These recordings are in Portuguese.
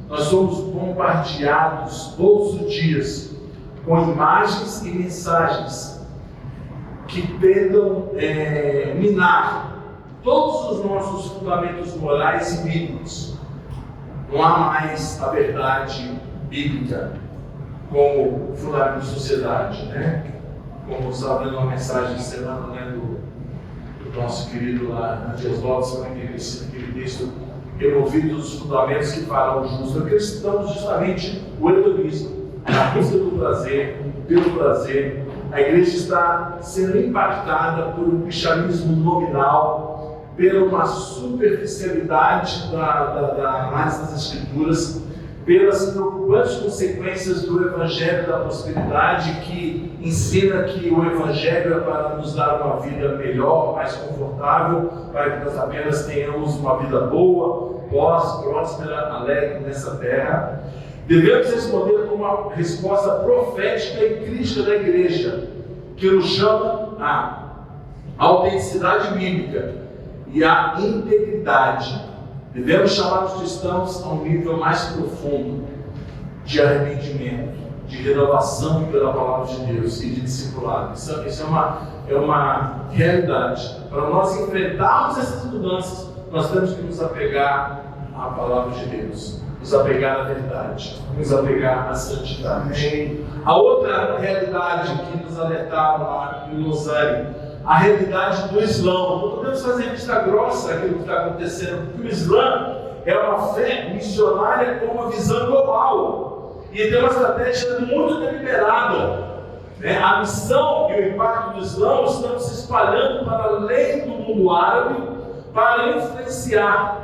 nós somos bombardeados todos os dias com imagens e mensagens que tentam minar todos os nossos fundamentos morais e bíblicos. Não há mais a verdade bíblica como fundamento de sociedade, né? Como eu estava vendo uma mensagem de semana, né, do nosso querido lá, Dias Lopes, aquele texto, removido dos fundamentos que falam o justo. Acreditamos justamente o hedonismo, a busca do prazer, pelo prazer. A igreja está sendo impactada por um cristianismo nominal, pela uma superficialidade da análise das Escrituras, pelas preocupantes consequências do Evangelho da prosperidade, que ensina que o Evangelho é para nos dar uma vida melhor, mais confortável, para que nós apenas tenhamos uma vida boa, próspera, alegre nessa terra. Devemos responder com uma resposta profética e crítica da igreja, que nos chama à autenticidade bíblica e à integridade. Devemos chamar os cristãos a um nível mais profundo de arrependimento, de renovação pela palavra de Deus e de discipulado. Isso é uma realidade. Para nós enfrentarmos essas mudanças, nós temos que nos apegar à palavra de Deus, nos apegar à verdade, nos apegar à santidade. A outra realidade que nos alertaram lá em Lausanne, a realidade do Islã. Não podemos fazer vista grossa aquilo que está acontecendo, porque o Islã é uma fé missionária com uma visão global e tem uma estratégia muito deliberada. A missão e o impacto do Islã estão se espalhando para além do mundo árabe para influenciar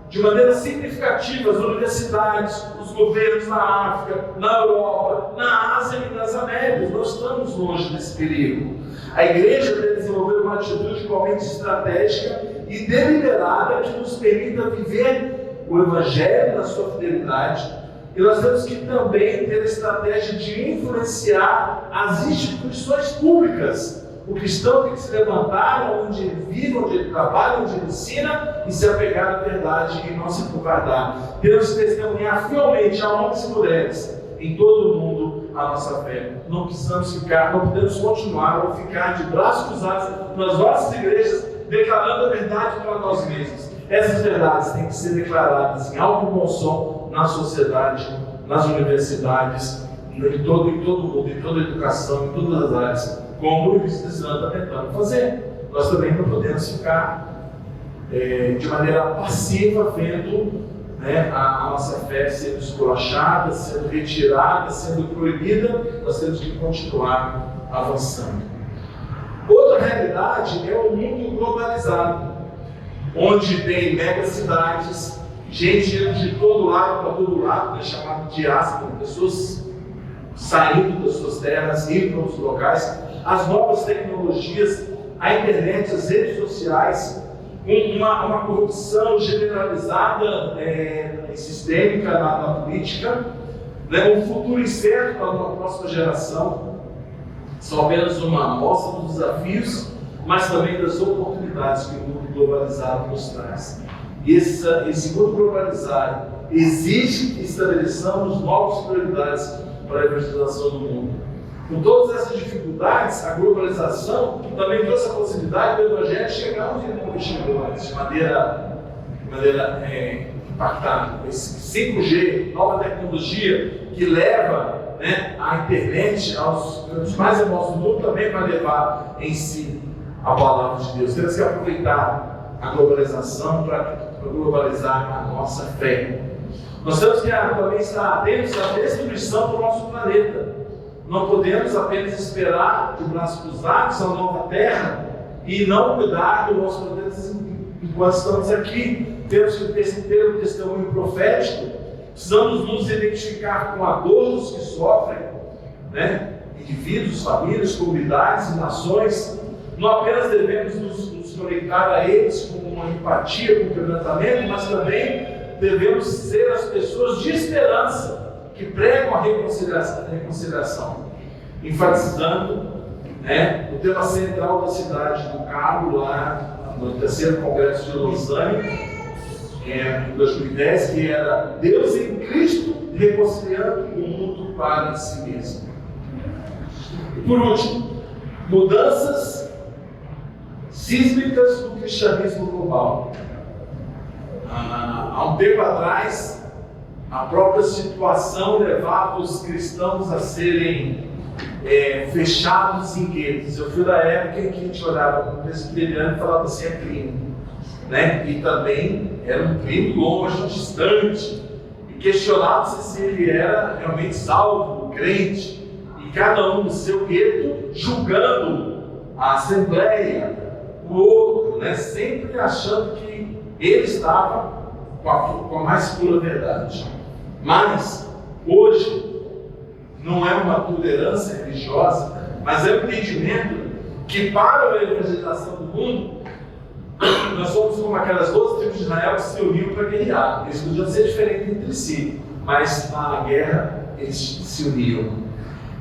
de maneira significativa as universidades, os governos na África, na Europa, na Ásia e nas Américas. Nós estamos longe desse perigo. A igreja deve desenvolver uma atitude igualmente estratégica e deliberada que nos permita viver o Evangelho na sua fidelidade. E nós temos que também ter a estratégia de influenciar as instituições públicas. O cristão tem que se levantar onde ele vive, onde ele trabalha, onde ele ensina e se apegar à verdade e não se covardar. Temos que testemunhar fielmente a homens e mulheres em todo o mundo a nossa fé. Não podemos continuar ou ficar de braços cruzados nas nossas igrejas declarando a verdade para nós mesmos. Essas verdades têm que ser declaradas em alto e bom som na sociedade, nas universidades, em todo o mundo, em toda a educação, em todas as áreas, como o Islã está tentando fazer. Nós também não podemos ficar de maneira passiva vendo a nossa fé sendo esculachada, sendo retirada, sendo proibida. Nós temos que continuar avançando. Outra realidade é o mundo globalizado, onde tem megacidades, gente indo de todo lado para todo lado, chamado de diáspora, pessoas saindo das suas terras, indo para outros locais, as novas tecnologias, a internet, as redes sociais, uma corrupção generalizada e sistêmica na política, um futuro incerto para uma próxima geração. São apenas uma amostra dos desafios, mas também das oportunidades que o mundo globalizado nos traz. E esse mundo globalizado exige que estabeleçamos novas prioridades para a evangelização do mundo. Com todas essas dificuldades, a globalização também trouxe a possibilidade do Evangelho chegar onde ele não chegou antes, de maneira impactante. Esse 5G, nova tecnologia que leva a internet aos mais remotos do mundo, também vai levar em si a palavra de Deus. Temos que aproveitar a globalização para globalizar a nossa fé. Nós temos que também estar atentos à destruição do nosso planeta. Não podemos apenas esperar de braços cruzados a nova terra e não cuidar do nosso planeta enquanto estamos aqui. Temos que ter um testemunho profético. Precisamos nos identificar com a dor dos que sofrem, indivíduos, famílias, comunidades e nações. Não apenas devemos nos conectar a eles com uma empatia, com um quebrantamento, mas também devemos ser as pessoas de esperança que pregam a reconciliação, enfatizando o tema central da cidade do Cabo, lá no terceiro congresso de Lausanne, em 2010, que era Deus em Cristo reconciliando o mundo para si mesmo. E por último, mudanças sísmicas do cristianismo global. Há um tempo atrás, a própria situação levava os cristãos a serem fechados em guetos. Eu fui da época em que a gente olhava para o presbiteriano e falava assim, é crime, né? E também era um crime longe, distante, e questionava-se se ele era realmente salvo, crente, e cada um no seu gueto julgando a assembleia, o outro, né? Sempre achando que ele estava com a mais pura verdade. Mas hoje não é uma tolerância religiosa, mas é um entendimento que para a evangelização do mundo, nós somos como aquelas 12 tribos de Israel que se uniram para guerrear. Eles podiam ser diferentes entre si, mas na guerra eles se uniam.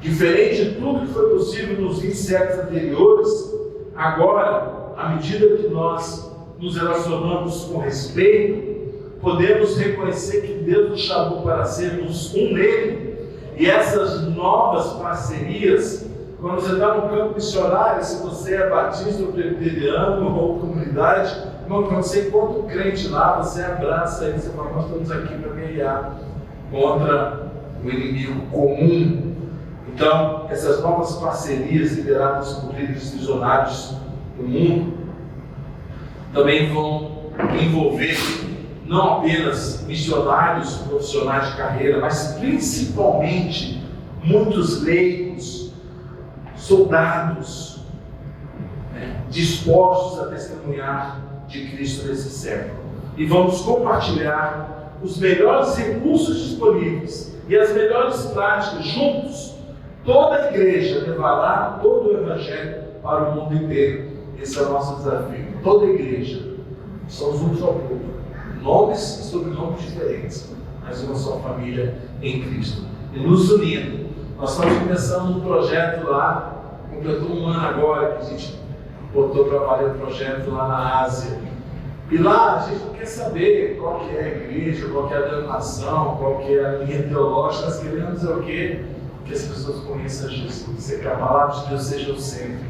Diferente de tudo que foi possível nos 20 séculos anteriores, agora, à medida que nós nos relacionamos com respeito, podemos reconhecer que Deus nos chamou para sermos um nele. E essas novas parcerias, quando você está no campo missionário, se você é batista ou presbiteriano ou comunidade, quando você encontra um crente lá, você abraça ele, você fala, nós estamos aqui para guerrear contra o inimigo comum. Então, essas novas parcerias lideradas por líderes visionários do mundo também vão envolver não apenas missionários profissionais de carreira, mas principalmente muitos leigos, soldados, dispostos a testemunhar de Cristo nesse século. E vamos compartilhar os melhores recursos disponíveis e as melhores práticas juntos. Toda a igreja levará todo o Evangelho para o mundo inteiro. Esse é o nosso desafio. Toda a igreja. Somos um só povo. Nomes e sobrenomes diferentes, mas uma só família em Cristo. E nos unindo. Nós estamos começando um projeto lá, completou um ano agora que a gente botou para valer o projeto lá na Ásia. E lá a gente não quer saber qual que é a igreja, qual que é a denominação, qual que é a linha teológica. Nós queremos dizer o quê? Que as pessoas conheçam Jesus, que a palavra de Deus seja o centro.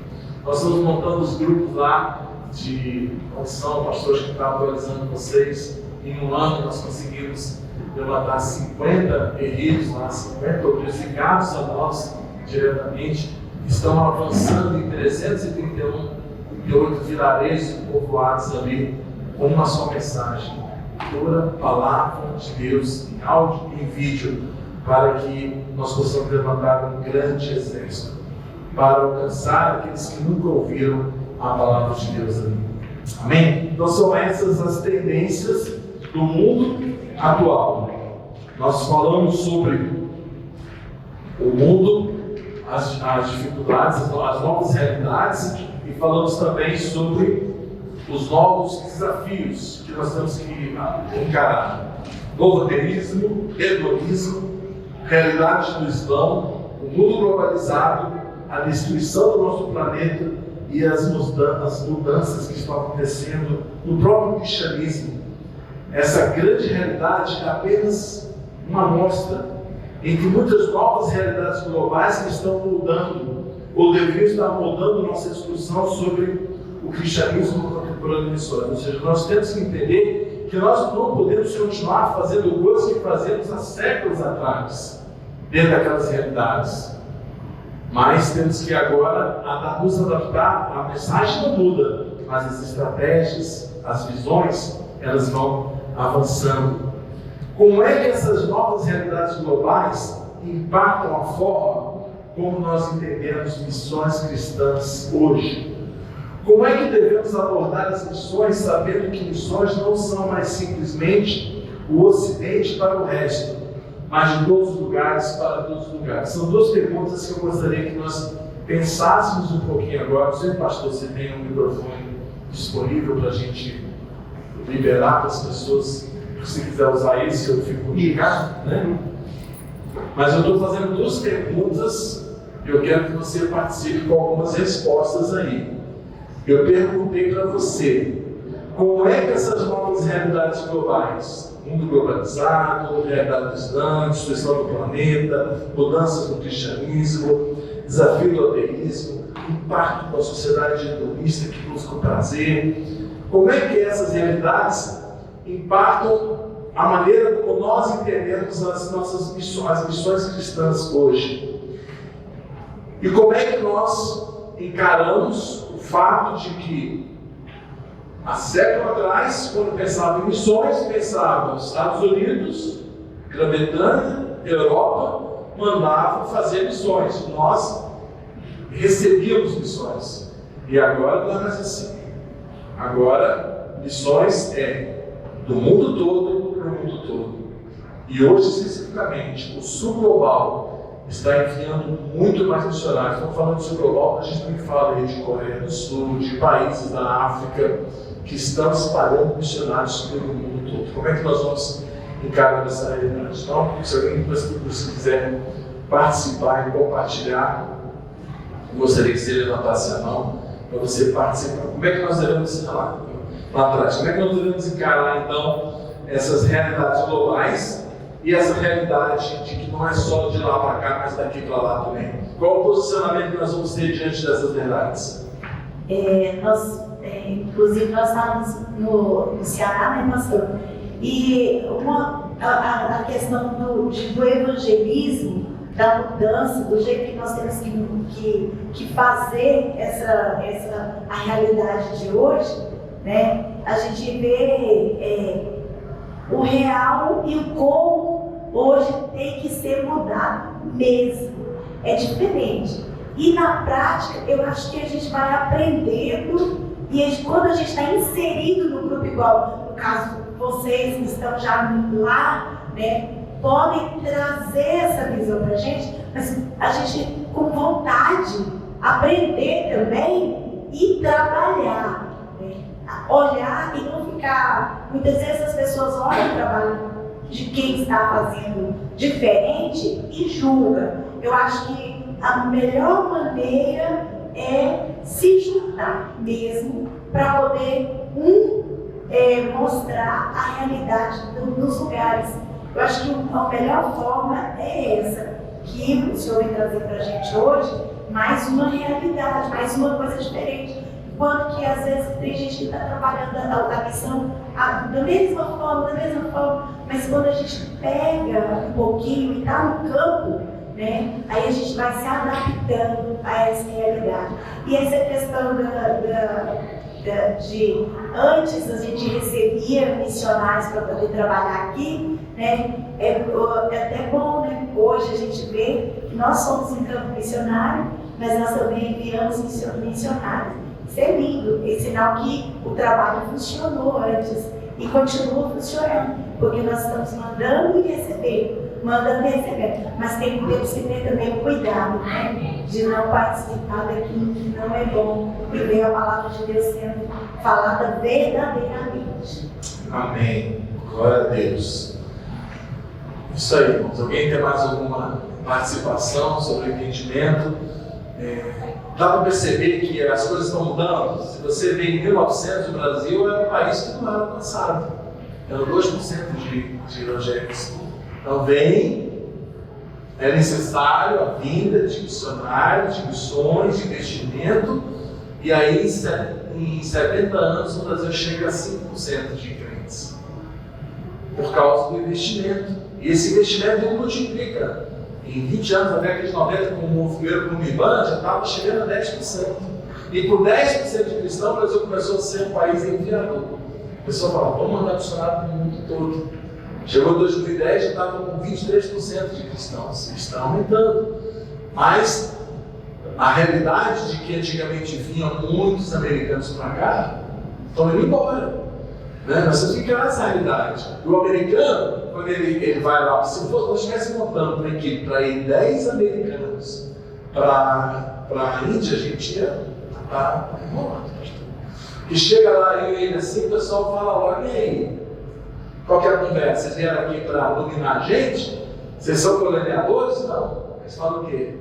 Nós estamos montando os grupos lá de condição, pastores que estão atualizando vocês. Em um ano nós conseguimos levantar 50 guerreiros lá, 50 obreiros ligados a nós diretamente. Estão avançando em 338 vilarejos e povoados ali, com uma só mensagem: pura palavra de Deus, em áudio e em vídeo, para que nós possamos levantar um grande exército, para alcançar aqueles que nunca ouviram a palavra de Deus ali. Amém? Então são essas as tendências do mundo atual. Nós falamos sobre o mundo, as dificuldades, as novas realidades, e falamos também sobre os novos desafios que nós temos que encarar. Novo ateísmo, hedonismo, realidade do Islã, o mundo globalizado, a destruição do nosso planeta e as mudanças que estão acontecendo no próprio cristianismo. Essa grande realidade é apenas uma amostra entre muitas novas realidades globais que estão mudando, ou deveriam estar mudando nossa discussão sobre o cristianismo contemporâneo missões. Ou seja, nós temos que entender que nós não podemos continuar fazendo coisas que fazemos há séculos atrás, dentro daquelas realidades. Mas temos que agora nos adaptar. A mensagem não muda, mas as estratégias, as visões, elas vão avançando. Como é que essas novas realidades globais impactam a forma como nós entendemos missões cristãs hoje? Como é que devemos abordar as missões, sabendo que missões não são mais simplesmente o Ocidente para o resto, mas de todos os lugares para todos os lugares? São duas perguntas que eu gostaria que nós pensássemos um pouquinho agora. Não sei, pastor, se tem um microfone disponível para a gente liberar para as pessoas. Se quiser usar esse, eu fico ligado, né? Mas eu estou fazendo duas perguntas e eu quero que você participe com algumas respostas aí. Eu perguntei para você: Como é que essas novas realidades globais, mundo globalizado, realidade distante, destruição do planeta, mudanças no cristianismo, desafio do ateísmo, impacto com a sociedade hedonista que busca o prazer, como é que essas realidades impactam a maneira como nós entendemos as nossas missões, as missões cristãs hoje? E como é que nós encaramos o fato de que há século atrás, quando pensava em missões, pensava nos Estados Unidos, Grã-Bretanha, Europa, mandavam fazer missões. Nós recebíamos missões. E agora não é mais assim. Agora, missões é do mundo todo para o mundo todo. E hoje, especificamente, o Sul Global está enviando muito mais missionários. Estamos falando de Sul Global, a gente também fala aí de Coreia do Sul, de países da África, que estão espalhando missionários pelo mundo todo. Como é que nós vamos encarar essa realidade? Então, se alguém quiser participar e compartilhar, eu gostaria que você levantasse a mão para você participar. Como é que nós devemos lá atrás? Como é que nós devemos encarar, então, essas realidades globais e essa realidade de que não é só de lá para cá, mas daqui para lá também? Qual o posicionamento que nós vamos ter diante dessas verdades? Inclusive, nós estávamos no Ceará, né, pastor? E a questão do evangelismo, da mudança, do jeito que nós temos que fazer a realidade de hoje, né? A gente vê o real e o como hoje tem que ser mudado mesmo. É diferente. E na prática, eu acho que a gente vai aprendendo. E quando a gente está inserido no grupo, igual no caso vocês que estão já lá, né, podem trazer essa visão para a gente, mas a gente com vontade aprender também e trabalhar, né, olhar e não ficar. Muitas vezes as pessoas olham o trabalho de quem está fazendo diferente e julgam. Eu acho que a melhor maneira é se juntar mesmo para poder mostrar a realidade dos lugares. Eu acho que a melhor forma é essa que o Senhor vem trazer para a gente hoje, mais uma realidade, mais uma coisa diferente. Enquanto que às vezes tem gente que está trabalhando a missão da mesma forma, mas quando a gente pega um pouquinho e está no campo, né, aí a gente vai se adaptando a essa realidade. E essa questão de antes a gente recebia missionários para poder trabalhar aqui, né, é até bom, né? Hoje a gente vê que nós somos um campo missionário, mas nós também enviamos missionários. Isso é lindo, é sinal que o trabalho funcionou antes e continua funcionando, porque nós estamos mandando e recebendo. Mas temos que ter também o cuidado, né, de não participar daquilo que não é bom e ver a palavra de Deus sendo falada verdadeiramente. Amém. Glória a Deus. Isso aí, irmãos. Alguém tem mais alguma participação sobre o entendimento? Dá para perceber que as coisas estão mudando. Se você vê em 1900, o Brasil era um país que não era alcançado. Era 2% de evangélicos. Então é necessário a vinda de missionários, de missões, de investimento, e aí em 70 anos o Brasil chega a 5% de crentes, por causa do investimento. E esse investimento ele multiplica. Em 20 anos, na década de 90, com o primeiro com o IBAN, já estava chegando a 10%. E por 10% de cristãos, o Brasil começou a ser um país enviador. A pessoa fala, vamos mandar missionário para o mundo todo. Chegou em 2010, já estava com 23% de cristãos. Está aumentando. Mas a realidade de que antigamente vinham muitos americanos para cá, estão indo embora. Né? Nós temos que encarar essa realidade. E o americano, quando ele vai lá, se nós estivéssemos montando uma equipe para ir 10 americanos para a Índia, a gente ia estar morto. E chega lá e ele assim, o pessoal fala logo, e aí? Qual que é a conversa? Vocês vieram aqui para dominar a gente? Vocês são coloniadores? Não. Eles falam o quê?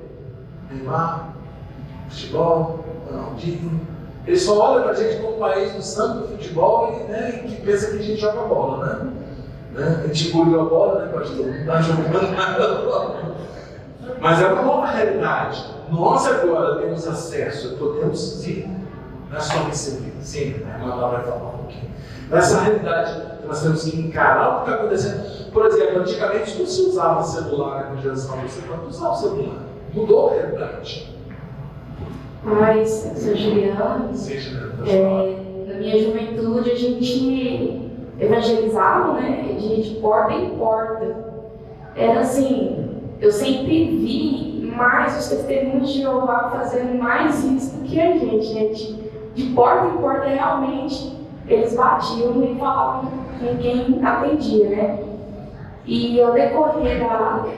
Neymar, futebol, Ronaldinho, Ele só olha pra gente como um país do santo do futebol e, né, que pensa que a gente joga bola, né? A gente engoliu a bola, né, pastor? Não está jogando nada. Mas é uma nova realidade. Nós agora temos acesso, podemos ir, não é só receber. Sim, a irmã lá vai falar um pouquinho. Nessa realidade, nós temos que encarar o que está acontecendo. Por exemplo, antigamente não se usava celular, né, quando Jesus falou, você pode usar o celular. Mudou a realidade. Mas, sou Juliana, Na minha juventude a gente evangelizava, né, de porta em porta. Era assim, eu sempre vi mais os testemunhos de Jeová fazendo mais isso do que a gente, né? De porta em porta, realmente, eles batiam e falavam com quem atendia, né? E ao decorrer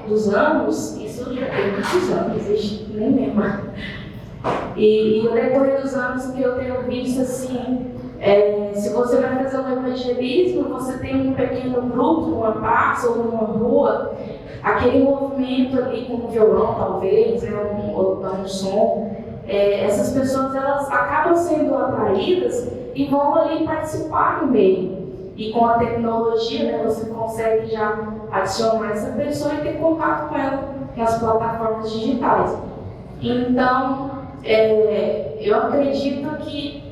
dos anos, isso já tem muitos anos, eu nem lembro. E ao decorrer dos anos que eu tenho visto assim, se você vai fazer um evangelismo, você tem um pequeno grupo, numa praça ou numa rua, aquele movimento ali com o violão talvez, né, ou um som, essas pessoas elas acabam sendo atraídas e vão ali participar no meio. E com a tecnologia, né, você consegue já adicionar essa pessoa e ter contato com ela nas plataformas digitais. Então, eu acredito que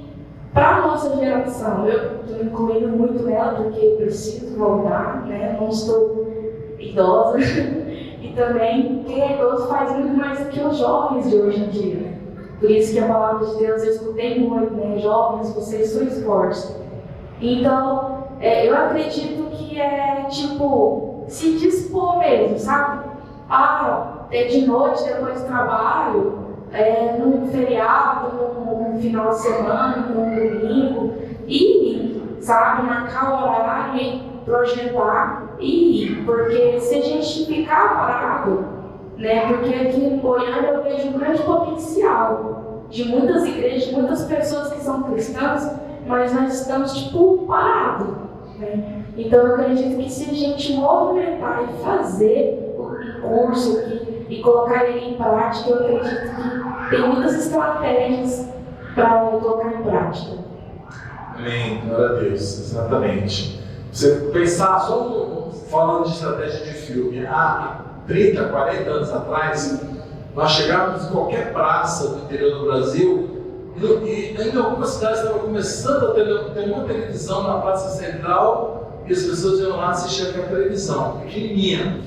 para a nossa geração, eu estou incluindo muito nela porque preciso voltar, né? Não estou idosa e também quem é idoso faz muito mais do que os jovens de hoje em dia. Por isso que a palavra de Deus eu escutei muito, né? Jovens, vocês sois fortes. Então, eu acredito que tipo se dispor mesmo, sabe? De noite, depois do trabalho, num feriado, num final de semana, num domingo, e, sabe, marcar o horário e projetar e ir. Porque se a gente ficar parado, né, porque aqui em Goiânia eu vejo um grande potencial de muitas igrejas, de muitas pessoas que são cristãs, mas nós estamos, parados, né? Então eu acredito que se a gente movimentar e fazer o curso e colocar ele em prática, eu acredito que tem muitas estratégias para colocar em prática. Amém, glória a Deus, exatamente. Você pensar só falando de estratégia de filme, há 30, 40 anos atrás, nós chegávamos em qualquer praça do interior do Brasil e em algumas cidades estava começando a ter uma televisão na Praça Central e as pessoas iam lá assistir aquela televisão, pequenininha,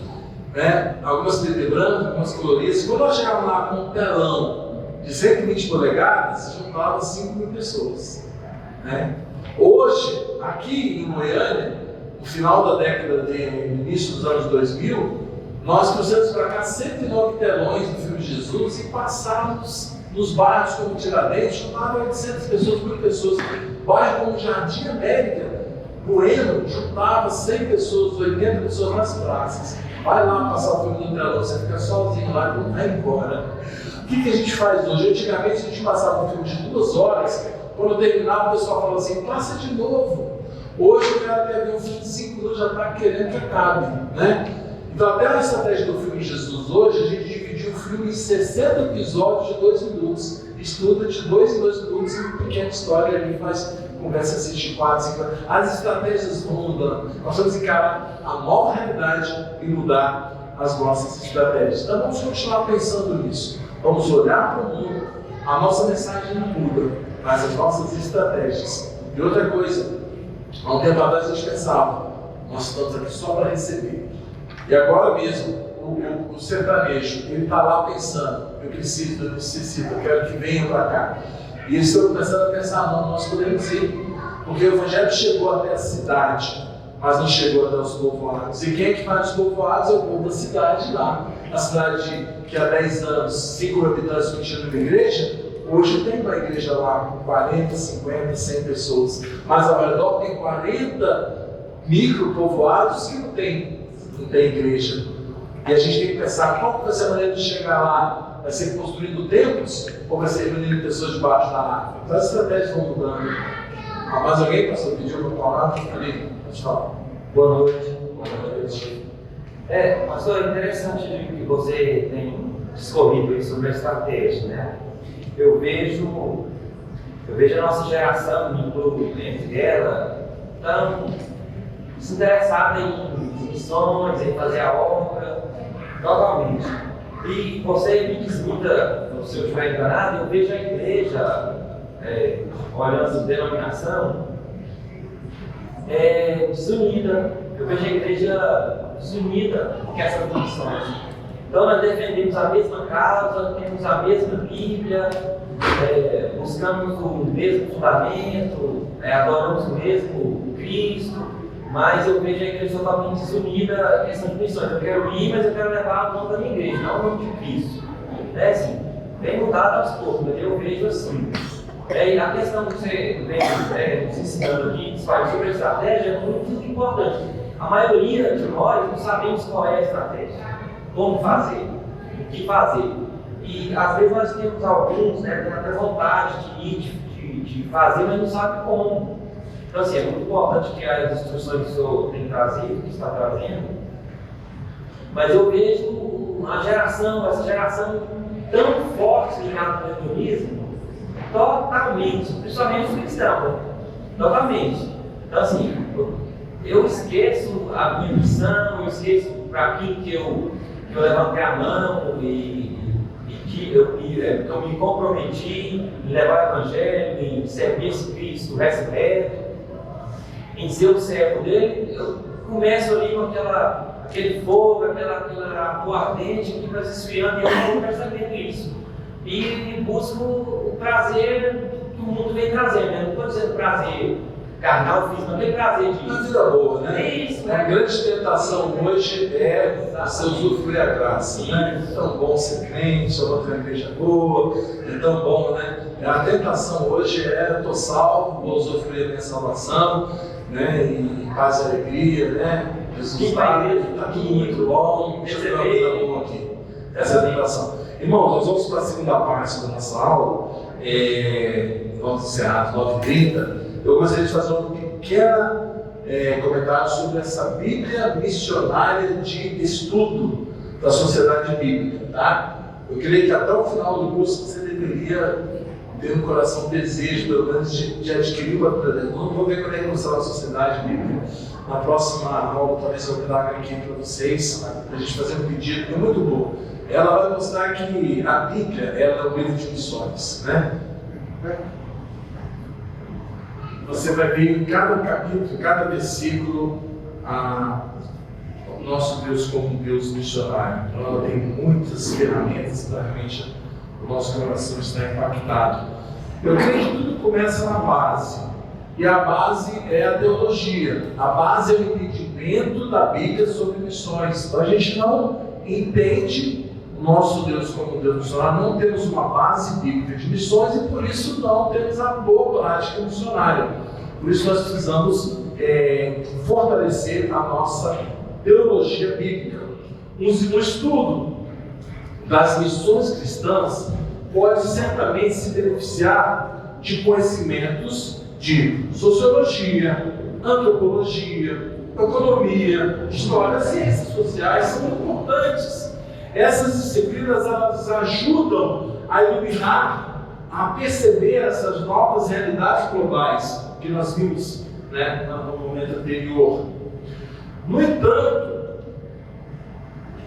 né? Algumas preto e branco, algumas coloridas. Quando nós chegávamos lá com um telão de 120 polegadas, juntava 5.000 pessoas, né? Hoje, aqui em Goiânia, no final da década no início dos anos 2000, nós trouxemos para cá 109 telões do filme de Jesus e passávamos nos bairros como Tiradentes, juntava 800 pessoas, 1.000 pessoas. Bairro como Jardim América, Bueno, juntava 100 pessoas, 80 pessoas nas praças. Vai lá passar o filme no telão, você fica sozinho lá e não vai embora. O que a gente faz hoje? Antigamente a gente passava um filme de 2 horas, quando terminava o pessoal falava assim, passa de novo. Hoje o cara quer ver um filme de 5 minutos, já está querendo que acabe, né? Então até a estratégia do filme Jesus hoje, a gente dividiu o filme em 60 episódios de 2 minutos. Estuda de 2 em 2 minutos e uma pequena história ali, faz conversa, assiste 4, 5 anos. As estratégias vão mudando. Nós vamos encarar a nova realidade e mudar as nossas estratégias. Então vamos continuar pensando nisso. Vamos olhar para o mundo. A nossa mensagem não muda, mas as nossas estratégias. E outra coisa, há um tempo atrás a gente pensava, nós estamos aqui só para receber. E agora mesmo, o sertanejo, ele está lá pensando, eu preciso, eu necessito, eu quero que venham para cá. E eles estão começando a pensar, não, nós podemos ir, porque o Evangelho chegou até a cidade, mas não chegou até os povoados. E quem é que vai nos povoados é o povo da cidade lá. A cidade que há 10 anos, 5.000 habitantes não tinha uma igreja, hoje tem uma igreja lá com 40, 50, 100 pessoas. Mas ao redor tem 40 micropovoados que não tem igreja. E a gente tem que pensar qual vai ser a maneira de chegar lá. Vai ser construindo templos ou vai ser reunindo pessoas debaixo da árvore? Então as estratégias vão mudando. Mais alguém, pastor, pediu para falar? Ali, pode falar. Boa noite. Boa noite. Pastor, é interessante que você tem discorrido aí sobre a estratégia, né? Eu vejo Eu vejo a nossa geração, me incluo dentro dela, tão desinteressada em missões, em fazer a obra, totalmente. E você me desmuda, se eu estiver enganado, eu vejo a igreja, olhando a denominação, desunida. Eu vejo a igreja desunida com essas missões. Então nós defendemos a mesma causa, temos a mesma Bíblia, buscamos o mesmo fundamento, adoramos o mesmo Cristo, mas eu vejo a igreja totalmente desunida em questão de missões. Eu quero ir, mas eu quero levar o nome da minha igreja, não o nome de Cristo. Assim, tem mudado aos poucos, mas eu vejo assim. E a questão que você vem nos ensinando aqui, sobre a estratégia, é muito importante. A maioria de nós não sabemos qual é a estratégia, como fazer, o que fazer. E às vezes nós temos alguns, tem até vontade de ir, de fazer, mas não sabe como. Então assim, é muito importante que as instruções que o senhor tem trazido, que está trazendo, mas eu vejo essa geração tão forte ligada ao hedonismo, totalmente, principalmente os cristãos, né? Totalmente. Então assim, eu esqueço a minha missão, eu esqueço para aquilo que eu levantei a mão e que eu me comprometi em levar o Evangelho, em servir esse Cristo ressurreto, em ser o servo dele. Eu começo ali com aquele fogo, aquela amor ardente que vai se esfriando, e eu não vou percebendo isso. E busco o prazer que o mundo vem trazendo. Eu não estou dizendo prazer carnal, físico, não tem prazer disso. Uma vida boa, né? É isso, A grande tentação hoje é você usufruir a graça, né? É tão bom ser crente, eu vou ter uma igreja boa, é tão bom, né? A tentação hoje eu estou salvo, vou usufruir a minha salvação, né? E paz e alegria, né? Jesus está tudo muito bom, deixa eu ter uma vida boa aqui. Essa é a tentação. Irmãos, nós vamos para a segunda parte da nossa aula, vamos encerrar às 9h30. Eu gostaria de fazer um pequeno comentário sobre essa Bíblia missionária de estudo da sociedade bíblica, tá? Eu creio que até o final do curso você deveria ter no coração o desejo, pelo menos, de adquirir uma. Não vou ver quando é que você vai a sociedade bíblica. Na próxima aula, talvez eu traga aqui para vocês, para a gente fazer um pedido, que é muito bom. Ela vai mostrar que a Bíblia é um livro de missões, né? Você vai ver em cada capítulo, em cada versículo, o nosso Deus como um Deus missionário. Então ela tem muitas ferramentas para realmente o nosso coração estar impactado. Eu creio que tudo começa na base. E a base é a teologia. A base é o entendimento da Bíblia sobre missões. Então a gente não entende o nosso Deus como um Deus missionário, não temos uma base bíblica de missões e por isso não temos a boa prática missionária. Por isso nós precisamos fortalecer a nossa teologia bíblica. Um estudo das missões cristãs pode certamente se beneficiar de conhecimentos de sociologia, antropologia, economia, história, ciências sociais são importantes. Essas disciplinas elas ajudam a iluminar, a perceber essas novas realidades globais que nós vimos, né, no momento anterior. No entanto,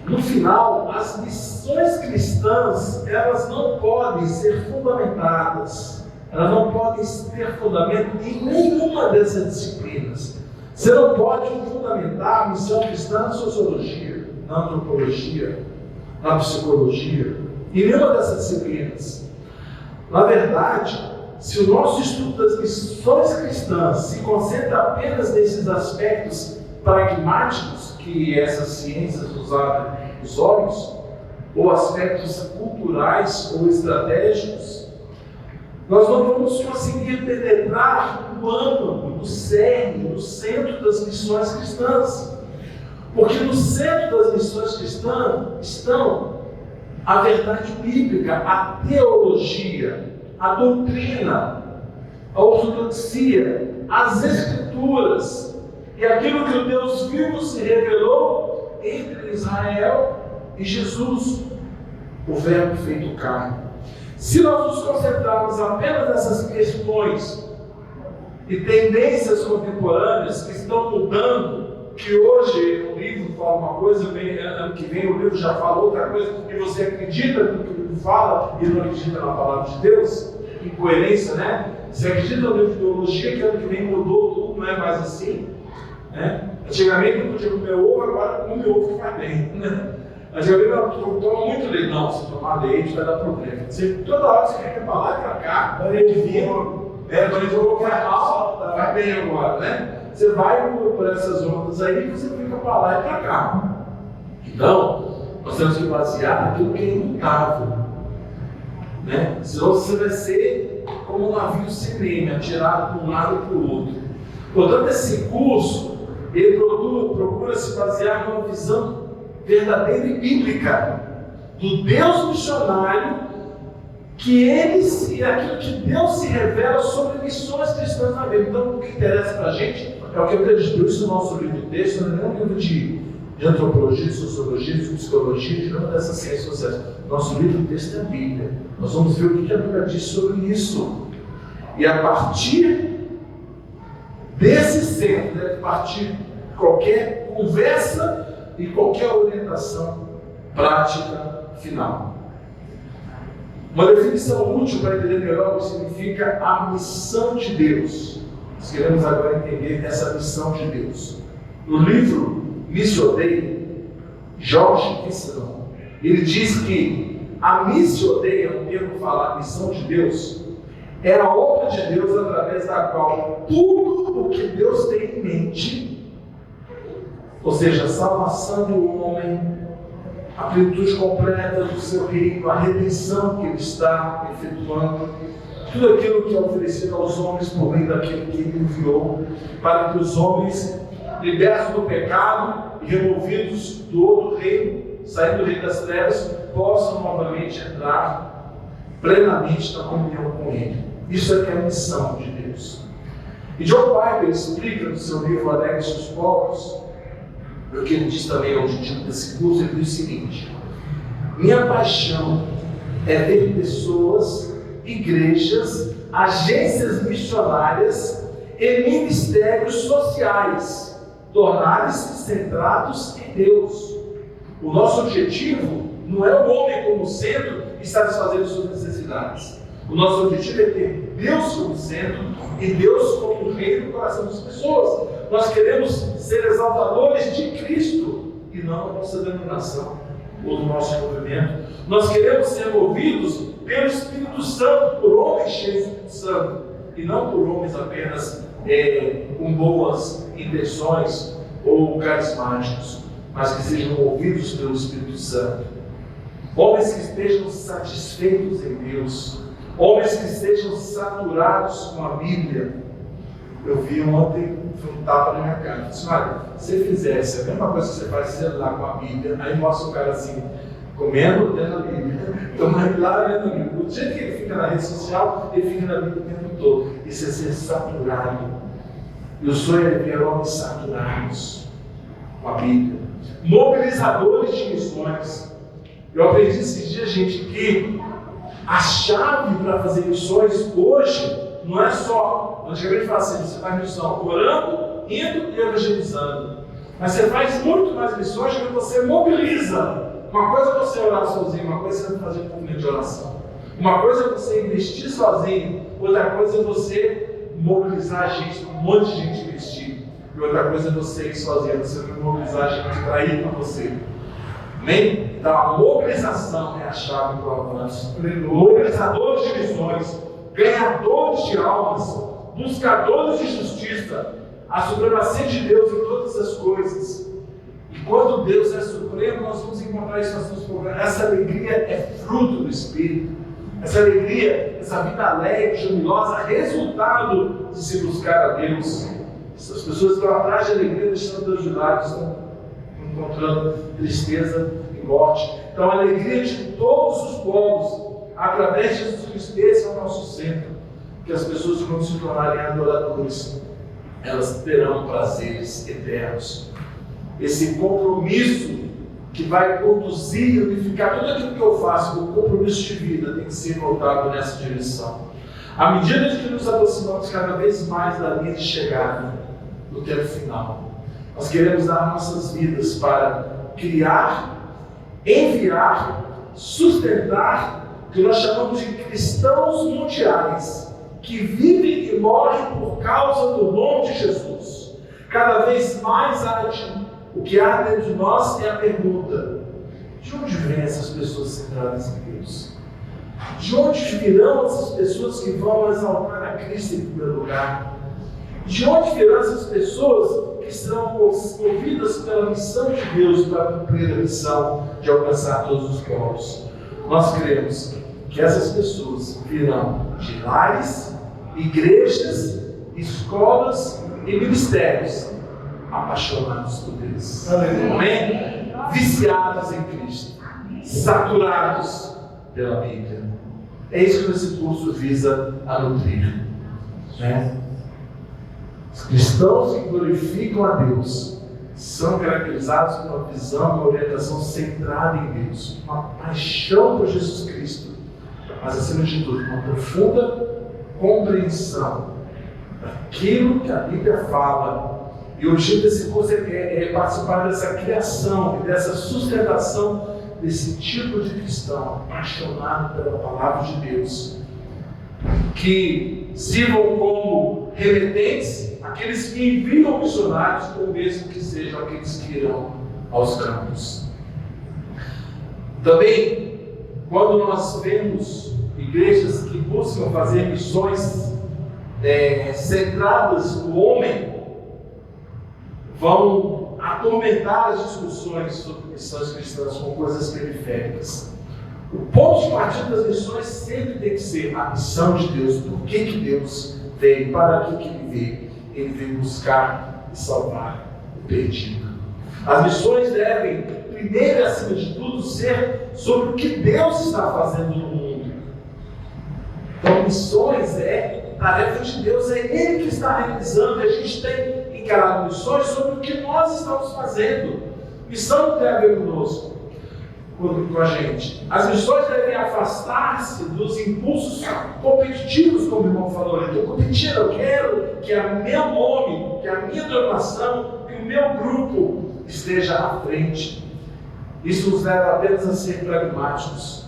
no final, as missões cristãs elas não podem ser fundamentadas, elas não podem ter fundamento em nenhuma dessas disciplinas. Você não pode fundamentar a missão cristã na sociologia, na antropologia, na psicologia, em nenhuma dessas disciplinas. Na verdade, se o nosso estudo das missões cristãs se concentra apenas nesses aspectos pragmáticos que essas ciências nos abrem os olhos, ou aspectos culturais ou estratégicos, nós não vamos conseguir penetrar no âmago, no cerne, no centro das missões cristãs. Porque no centro das missões cristãs estão a verdade bíblica, a teologia, a doutrina, a ortodoxia, as escrituras e aquilo que o Deus vivo se revelou entre Israel e Jesus, o Verbo feito carne. Se nós nos concentrarmos apenas nessas questões e tendências contemporâneas que estão mudando, que hoje o livro fala uma coisa, ano que vem o livro já fala outra coisa, e você acredita no que o livro fala e não acredita na palavra de Deus, incoerência, né? Você acredita no livro de teologia, que ano que vem mudou tudo, não é mais assim, né? Antigamente não podia comer ovo, agora come ovo que faz bem, né? Antigamente não toma muito leite, não, se tomar leite vai dar problema. Toda hora você quer para lá e para cá, banho de vinho, banho de ovo faz mal, vai bem agora, né? Você vai por essas ondas aí e você fica para lá e para cá. Então, nós temos que basear naquilo que é imutável, né? Senão você vai ser como um navio sem leme, atirado para um lado e para o outro. Portanto, esse curso, ele procura se basear numa visão verdadeira e bíblica do Deus missionário, que eles e aquilo que Deus se revela sobre missões cristãs na Bíblia. Então, o que interessa para a gente é o que eu acredito. Por isso, o nosso livro de texto não é um livro de antropologia, de sociologia, de psicologia, de nenhuma dessas ciências sociais. Nosso livro de texto é a Bíblia. Nós vamos ver o que a Bíblia diz sobre isso. E a partir desse centro, deve partir qualquer conversa e qualquer orientação prática final. Uma definição útil para entender melhor o que significa a missão de Deus. Nós queremos agora entender essa missão de Deus. No livro Missio Dei, Jorge Fisselon, ele diz que a Missio Dei, é um termo falar missão de Deus, é a obra de Deus através da qual tudo o que Deus tem em mente, ou seja, a salvação do homem, a plenitude completa do seu reino, a redenção que ele está efetuando, tudo aquilo que é oferecido aos homens por meio daquele que ele enviou, para que os homens, libertos do pecado e removidos do outro reino, saindo do reino das trevas, possam novamente entrar plenamente na comunhão com ele. Isso é que é a missão de Deus. E John Piper explica no seu livro Alegre-se os Povos, o que ele diz também ao título desse curso, ele diz o seguinte: minha paixão é ver pessoas, igrejas, agências missionárias e ministérios sociais tornarem-se centrados em Deus. O nosso objetivo não é o homem como centro e satisfazer suas necessidades. O nosso objetivo é ter Deus como centro e Deus como rei no coração das pessoas. Nós queremos ser exaltadores de Cristo e não da nossa denominação ou do nosso movimento. Nós queremos ser movidos pelo Espírito Santo, por homens cheios do Espírito Santo, e não por homens apenas com boas intenções ou carismáticos, mas que sejam movidos pelo Espírito Santo. Homens que estejam satisfeitos em Deus, homens que estejam saturados com a Bíblia. Eu vi ontem, foi um tapa na minha cara. Eu disse: olha, se você fizesse a mesma coisa que você faz, você lá com a Bíblia, aí mostra o cara assim, comendo dentro da Bíblia, tomando lá dentro da Bíblia. Do jeito que ele fica na rede social, ele fica na Bíblia o tempo todo. Isso é ser saturado. E o sonho é ver homens saturados com a Bíblia, mobilizadores de missões. Eu aprendi esses dias, gente, que a chave para fazer missões hoje não é só, antigamente falava assim, você faz missão orando, indo e evangelizando. Mas você faz muito mais missões quando você mobiliza. Uma coisa é você orar sozinho, uma coisa é você fazer um movimento de oração. Uma coisa é você investir sozinho, outra coisa é você mobilizar a gente, um monte de gente investir. E outra coisa é você ir sozinho, você mobilizar a gente para ir para você. Amém? Então a mobilização é a chave para o avanço. Mobilizadores de missões, ganhadores de almas, buscadores de justiça, a supremacia de Deus em todas as coisas. E quando Deus é supremo, nós vamos encontrar isso nas nossas programas. Essa alegria é fruto do Espírito. Essa alegria, essa vida alegre, jubilosa, resultado de se buscar a Deus. Essas pessoas estão atrás de alegria, deixando Deus de lado, estão encontrando tristeza e morte. Então a alegria de todos os povos, através de Jesus Cristo, esse é o nosso centro. Que as pessoas, quando se tornarem adoradores, elas terão prazeres eternos. Esse compromisso que vai conduzir e unificar tudo aquilo que eu faço, o compromisso de vida tem que ser voltado nessa direção. À medida que nos aproximamos cada vez mais da linha de chegada, do tempo final, nós queremos dar nossas vidas para criar, enviar, sustentar o que nós chamamos de cristãos mundiais, que vivem e morrem por causa do nome de Jesus. Cada vez mais o que há dentro de nós é a pergunta: de onde vêm essas pessoas centradas em Deus? De onde virão essas pessoas que vão exaltar a Cristo em primeiro lugar? De onde virão essas pessoas que serão movidas pela missão de Deus para cumprir a missão de alcançar todos os povos? Nós cremos que essas pessoas virão de lares, igrejas, escolas e ministérios apaixonados por Deus. Amém? Viciados em Cristo, saturados pela Bíblia. É isso que esse curso visa a nutrir. Né? Os cristãos que glorificam a Deus são caracterizados por uma visão, uma orientação centrada em Deus, uma paixão por Jesus Cristo, mas acima de tudo, uma profunda compreensão daquilo que a Bíblia fala. E o objetivo desse curso é participar dessa criação e dessa sustentação desse tipo de cristão apaixonado pela palavra de Deus, que sirvam como remetentes aqueles que enviam missionários, ou mesmo que sejam aqueles que irão aos campos. Também, quando nós vemos igrejas que buscam fazer missões centradas no homem, vão atormentar as discussões sobre missões cristãs com coisas periféricas. O ponto de partida das missões sempre tem que ser a missão de Deus, por que Deus veio, para que Ele veio. Ele veio buscar e salvar o perdido. As missões devem, primeiro e acima de tudo, ser sobre o que Deus está fazendo no mundo. Então, missões é tarefa de Deus, é Ele que está realizando, e a gente tem encarado missões sobre o que nós estamos fazendo. Missão não tem a ver conosco, com a gente. As missões devem afastar-se dos impulsos competitivos, como o irmão falou. Eu estou competindo, eu quero que o meu nome, que a minha denominação, que o meu grupo esteja à frente. Isso nos leva apenas a ser pragmáticos,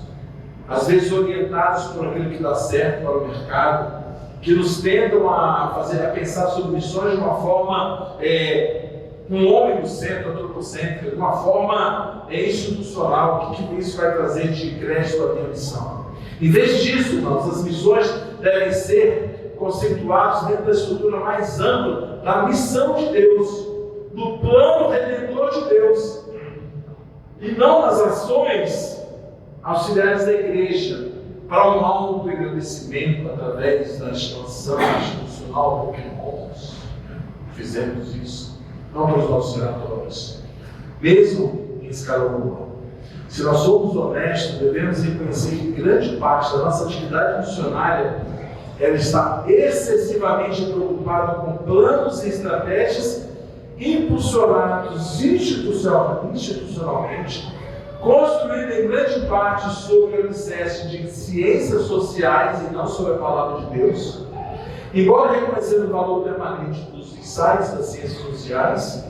às vezes orientados por aquilo que dá certo para o mercado, que nos tentam a pensar sobre missões de uma forma um homem no centro, antropocêntrica, de uma forma institucional. O que isso vai trazer de crédito à minha missão? Em vez disso, irmãos, as missões devem ser conceituadas dentro da estrutura mais ampla da missão de Deus, do plano redentor de Deus, e não nas ações auxiliares da igreja, para um auto-engrandecimento através da expansão institucional, porque nós fizemos isso, não para os nossos oratórios, mesmo em escala global. Se nós somos honestos, devemos reconhecer que grande parte da nossa atividade missionária ela está excessivamente preocupada com planos e estratégias impulsionados institucionalmente, construído em grande parte sobre o alicerce de ciências sociais e não sobre a palavra de Deus. Embora reconhecendo o valor permanente dos insights das ciências sociais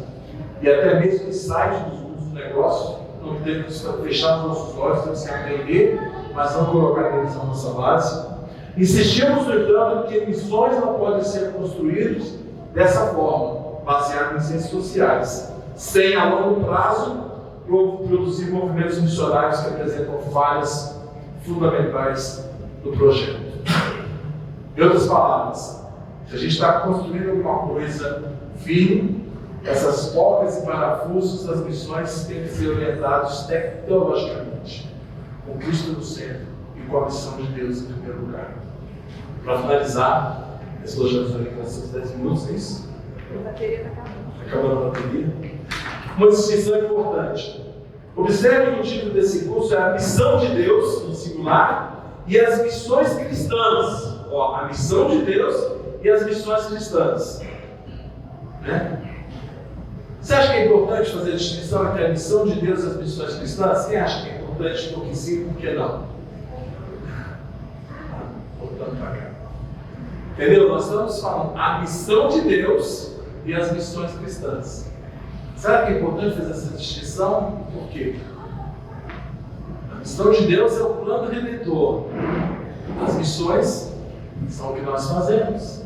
e até mesmo insights dos grupos de negócio, não temos que fechar os nossos olhos, temos que aprender, mas não colocar eles na nossa base. Insistimos, no entanto, que missões não podem ser construídas dessa forma, baseadas em ciências sociais, sem a longo prazo produzir movimentos missionários que apresentam falhas fundamentais do projeto. Em outras palavras, se a gente está construindo alguma coisa firme, essas porcas e parafusos das missões têm que ser orientados teologicamente, com Cristo no centro e com a missão de Deus em primeiro lugar. Para finalizar, estou já falando com esses 10 minutos, é isso? A bateria está acabando a bateria. Uma distinção importante. Observe que o título desse curso é a missão de Deus, no singular, e as missões cristãs. A missão de Deus e as missões cristãs. Né? Você acha que é importante fazer a distinção entre a missão de Deus e as missões cristãs? Quem acha que é importante, porque sim, por que não? Voltando para cá. Entendeu? Nós estamos falando a missão de Deus e as missões cristãs. Será que é importante fazer essa distinção? Por quê? A missão de Deus é o plano redentor. As missões são o que nós fazemos.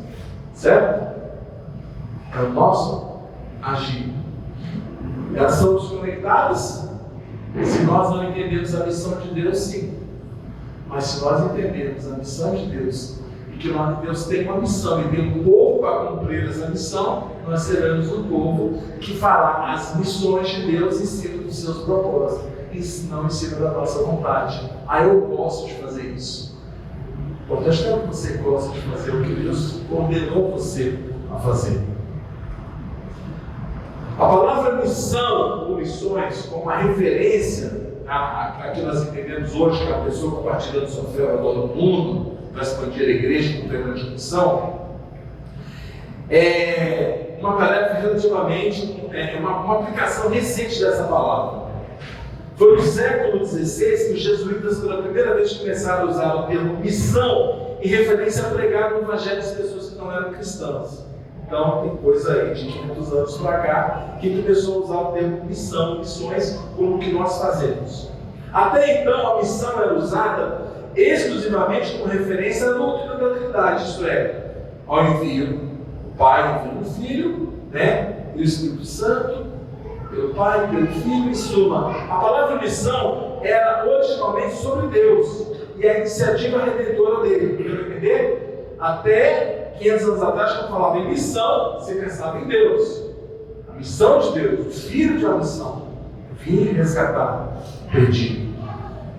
Certo? É o nosso agir. Elas são desconectadas se nós não entendemos a missão de Deus, sim. Mas se nós entendemos a missão de Deus e que Deus tem uma missão e tem um povo para cumprir essa missão, nós seremos um povo que fará as missões de Deus em cima dos seus propósitos e não em cima da nossa vontade. Eu gosto de fazer isso. O importante é que você gosta de fazer o que Deus ordenou você a fazer. A palavra missão ou missões, como uma referência a que nós entendemos hoje, que é a pessoa compartilhando sua fé ao redor do mundo, para expandir a igreja com tema de missão, é uma tarefa relativamente, uma aplicação recente dessa palavra. Foi no século XVI que os jesuítas, pela primeira vez, começaram a usar o termo missão em referência a pregar o evangelho às pessoas que não eram cristãs. Então, tem coisa aí de 500 anos para cá que começou a usar o termo missão, missões, como o que nós fazemos. Até então, a missão era usada exclusivamente como referência à doutrina da Trindade, isto é, ao envio, o Pai envia o Filho, e o Espírito Santo, pelo Pai, pelo Filho, em suma. A palavra missão era originalmente sobre Deus e a iniciativa redentora dele. Podemos entender? Até 500 anos atrás, quando falava em missão, você pensava em Deus. A missão de Deus, o Filho de uma missão, vir resgatar o perdido.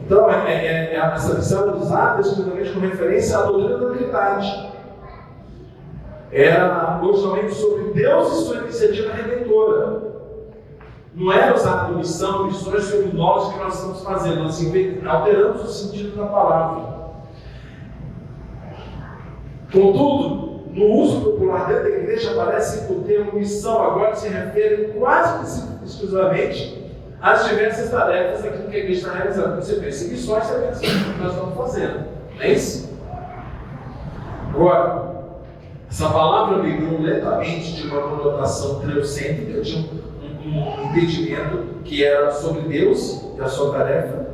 Então, essa missão era usada exclusivamente como referência à doutrina da Trindade. Era originalmente sobre Deus e sua iniciativa redentora. Não era usada como missão, missões sobre nós, o que nós estamos fazendo. Nós alteramos o sentido da palavra. Contudo, no uso popular dentro da igreja, parece que o termo missão agora se refere quase exclusivamente às diversas tarefas daquilo que a igreja está realizando. Quando você pensa em missões, você pensa em o que nós estamos fazendo. Não é isso? Agora, essa palavra migrou lentamente de uma conotação teocêntrica, de um entendimento que era sobre Deus e a sua tarefa,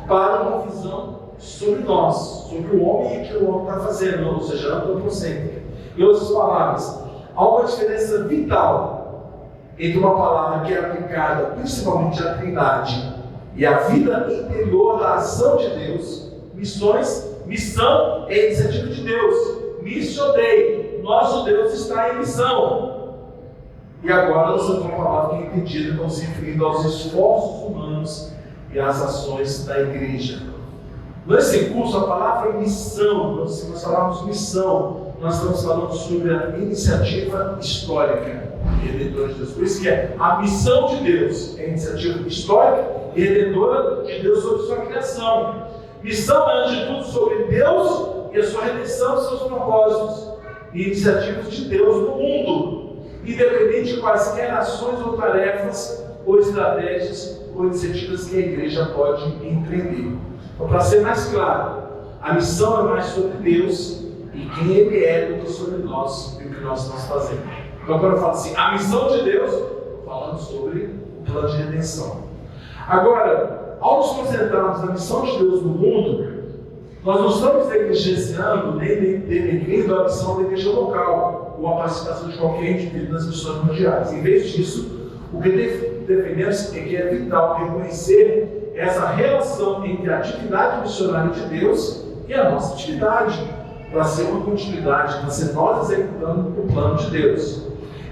para uma visão sobre nós, sobre o homem e o que o homem está fazendo, ou seja, antropocêntrica. Em outras palavras, há uma diferença vital entre uma palavra que é aplicada principalmente à Trindade e à vida interior da ação de Deus. Missão é a iniciativa de Deus. Missio Dei, nosso Deus está em missão. E agora nós temos uma palavra que é entendida como se referindo aos esforços humanos e às ações da igreja. Nesse curso, a palavra missão, se nós falarmos missão, nós estamos falando sobre a iniciativa histórica redentora de Deus. Por isso que é a missão de Deus, é a iniciativa histórica e redentora de Deus sobre sua criação. Missão é, antes de tudo, sobre Deus e a sua redenção e seus propósitos e iniciativas de Deus no mundo, independente de quaisquer ações ou tarefas ou estratégias ou iniciativas que a igreja pode empreender. Então, para ser mais claro, a missão é mais sobre Deus e quem Ele é do que sobre nós e o que nós estamos fazendo. Então, quando eu falo assim, a missão de Deus, estou falando sobre o plano de redenção. Agora, ao nos concentrarmos na missão de Deus no mundo, nós não estamos negligenciando nem denegrindo a missão da igreja local ou a participação de qualquer indivíduo nas missões mundiais. Em vez disso, o que defendemos é que é vital reconhecer essa relação entre a atividade missionária de Deus e a nossa atividade, para ser uma continuidade, para ser nós executando o plano de Deus.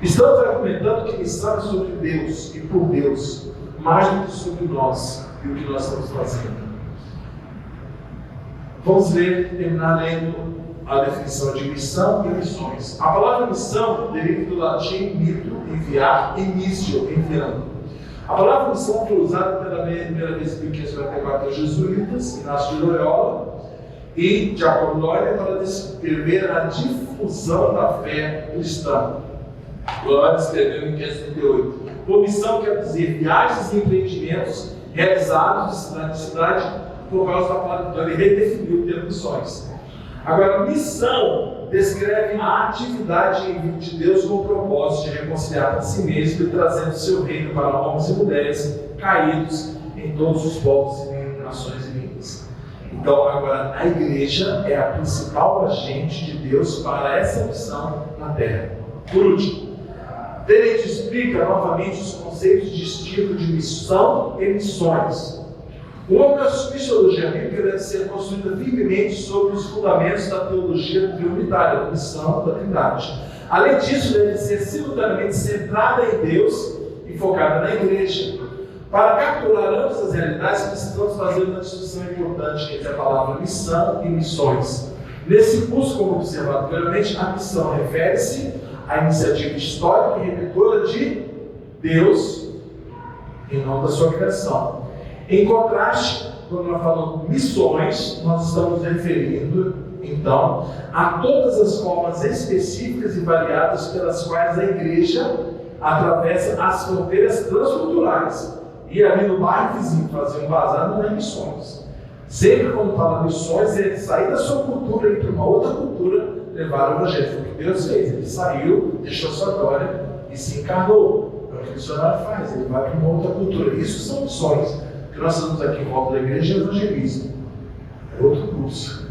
Estamos argumentando que missão é sobre Deus e por Deus, mais do que sobre nós e o que nós estamos fazendo. Vamos terminar lendo a definição de missão e missões. A palavra missão deriva do latim mito, enviar, e missio, enviando. A palavra missão foi usada pela primeira vez em 1544 pelos jesuítas, Inácio de Loyola e Jacob Loyer, para descrever a difusão da fé cristã. Loyola escreveu em 1538: Por missão quer dizer viagens e empreendimentos realizados de cidade em cidade por causa da palavra. Então ele redefiniu o termo missões. Agora, missão descreve a atividade em vida de Deus com o propósito de reconciliar para si mesmo e trazendo o seu reino para homens e mulheres caídos em todos os povos e nações e línguas. Então, agora, a igreja é a principal agente de Deus para essa missão na Terra. Por último, Dennett explica novamente os conceitos distintos de missão e missões. Uma missiologia bíblica deve ser construída firmemente sobre os fundamentos da teologia triunitária, da missão da Trindade. Além disso, deve ser simultaneamente centrada em Deus e focada na igreja. Para capturar ambas as realidades, precisamos fazer uma distinção importante entre a palavra missão e missões. Nesse curso, como observado anteriormente, a missão refere-se à iniciativa histórica e redentora de Deus em nome da sua criação. Em contraste, quando nós falamos missões, nós estamos referindo, então, a todas as formas específicas e variadas pelas quais a igreja atravessa as fronteiras transculturais. E ali no bairro vizinho fazer um bazar não é missões. Sempre quando fala missões, é sair da sua cultura e ir para uma outra cultura, levar o evangelho. Foi o que Deus fez. Ele saiu, deixou sua glória e se encarnou. É o que o missionário faz, ele vai para uma outra cultura. Isso são missões. O que nós estamos aqui em volta da igreja é evangelismo. É outro curso.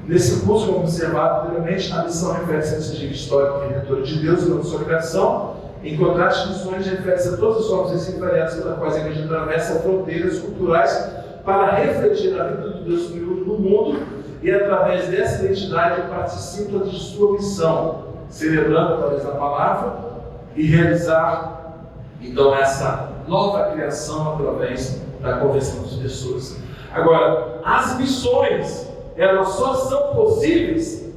Nesse curso, como observado anteriormente, a missão refere-se à iniciativa histórica e redentora de Deus na sua criação. Em contraste, missões refere-se a todas as formas e variadas pelas quais a igreja atravessa fronteiras culturais para refletir a vida de Deus no mundo e, através dessa identidade, participa de sua missão, celebrando através da palavra e realizar, então, essa nova criação através da conversão das pessoas. Agora, as missões, elas só são possíveis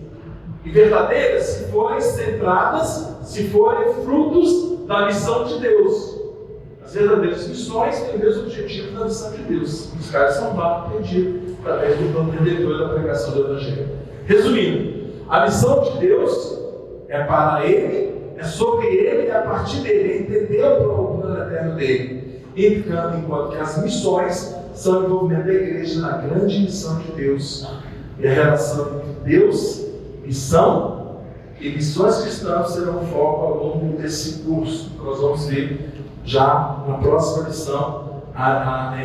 e verdadeiras se forem centradas, se forem frutos da missão de Deus. As verdadeiras missões têm o mesmo objetivo da missão de Deus: buscar salvar o perdido através do plano redentor da pregação do Evangelho. Resumindo, a missão de Deus é para Ele, é sobre Ele e a partir dele, é entender o plano eterno dele. Enquanto que as missões são o envolvimento da igreja na grande missão de Deus. E a relação entre Deus, missão e missões cristãs serão um foco ao longo desse curso. Nós vamos ver já na próxima lição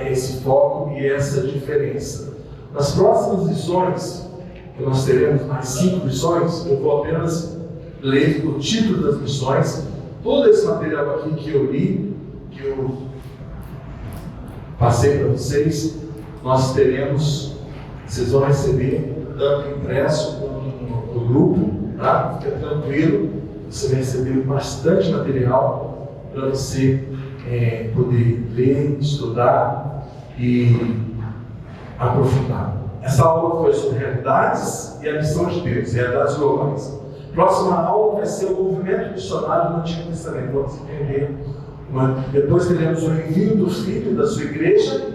esse foco e essa diferença. Nas próximas lições, que nós teremos mais 5 lições, eu vou apenas ler o título das lições. Todo esse material aqui que eu li, que eu passei para vocês, nós teremos, vocês vão receber tanto impresso como no grupo, tá? Fica tranquilo, você vai receber bastante material para você poder ler, estudar e aprofundar. Essa aula foi sobre realidades e a missão de Deus, realidades globais. Próxima aula vai ser o movimento missionário no Antigo Testamento. Vamos entender. Depois teremos o envio do Filho da sua igreja,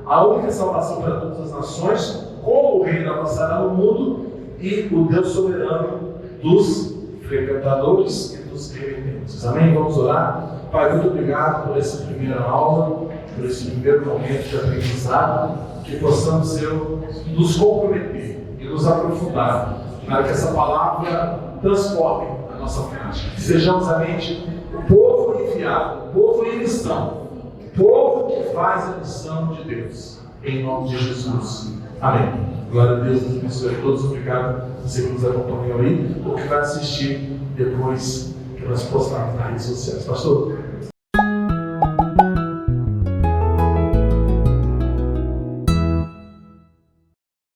a única salvação para todas as nações, como o reino avançará no mundo e o Deus soberano dos frequentadores e dos remitentes. Amém? Vamos orar. Pai, muito obrigado por essa primeira aula, por esse primeiro momento de aprendizado, que possamos nos comprometer e nos aprofundar para que essa palavra transforme a nossa prática. Que sejamos realmente o povo enviado, o povo em missão, o povo que faz a missão de Deus. Em nome de Jesus. Amém. Glória a Deus, nos abençoe a todos. Obrigado a você que nos acompanhou aí, ou que vai assistir depois que nós postarmos nas redes sociais. Pastor?